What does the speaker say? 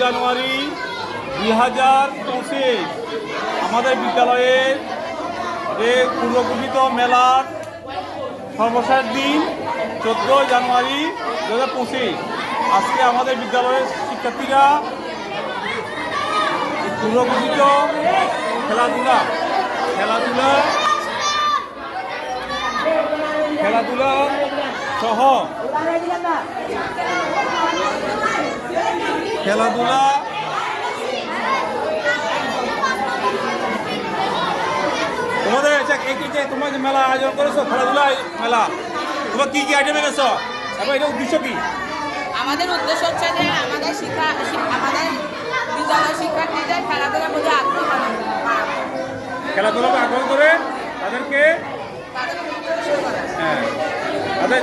জানুয়ারি 2025 আমাদের বিদ্যালয়ের যে পূর্বঘোষিত মেলার সর্বশেষ দিন 14 জানুয়ারি 2025। আজকে আমাদের বিদ্যালয়ের শিক্ষার্থীরা পূর্বঘোষিত খেলাধুলা সহ খেলাধুলা তোমাদের তোমরা যে মেলা আয়োজন করেছো, খেলাধুলা মেলা, তোমার কি আইটেম এনেছো এবং এটা উদ্দেশ্য কি? আমাদের উদ্দেশ্য হচ্ছে যে আমাদের বিদ্যালয় শিক্ষার্থীদের খেলাধুলার মধ্যে আগ্রহ করে তাদেরকে তাদের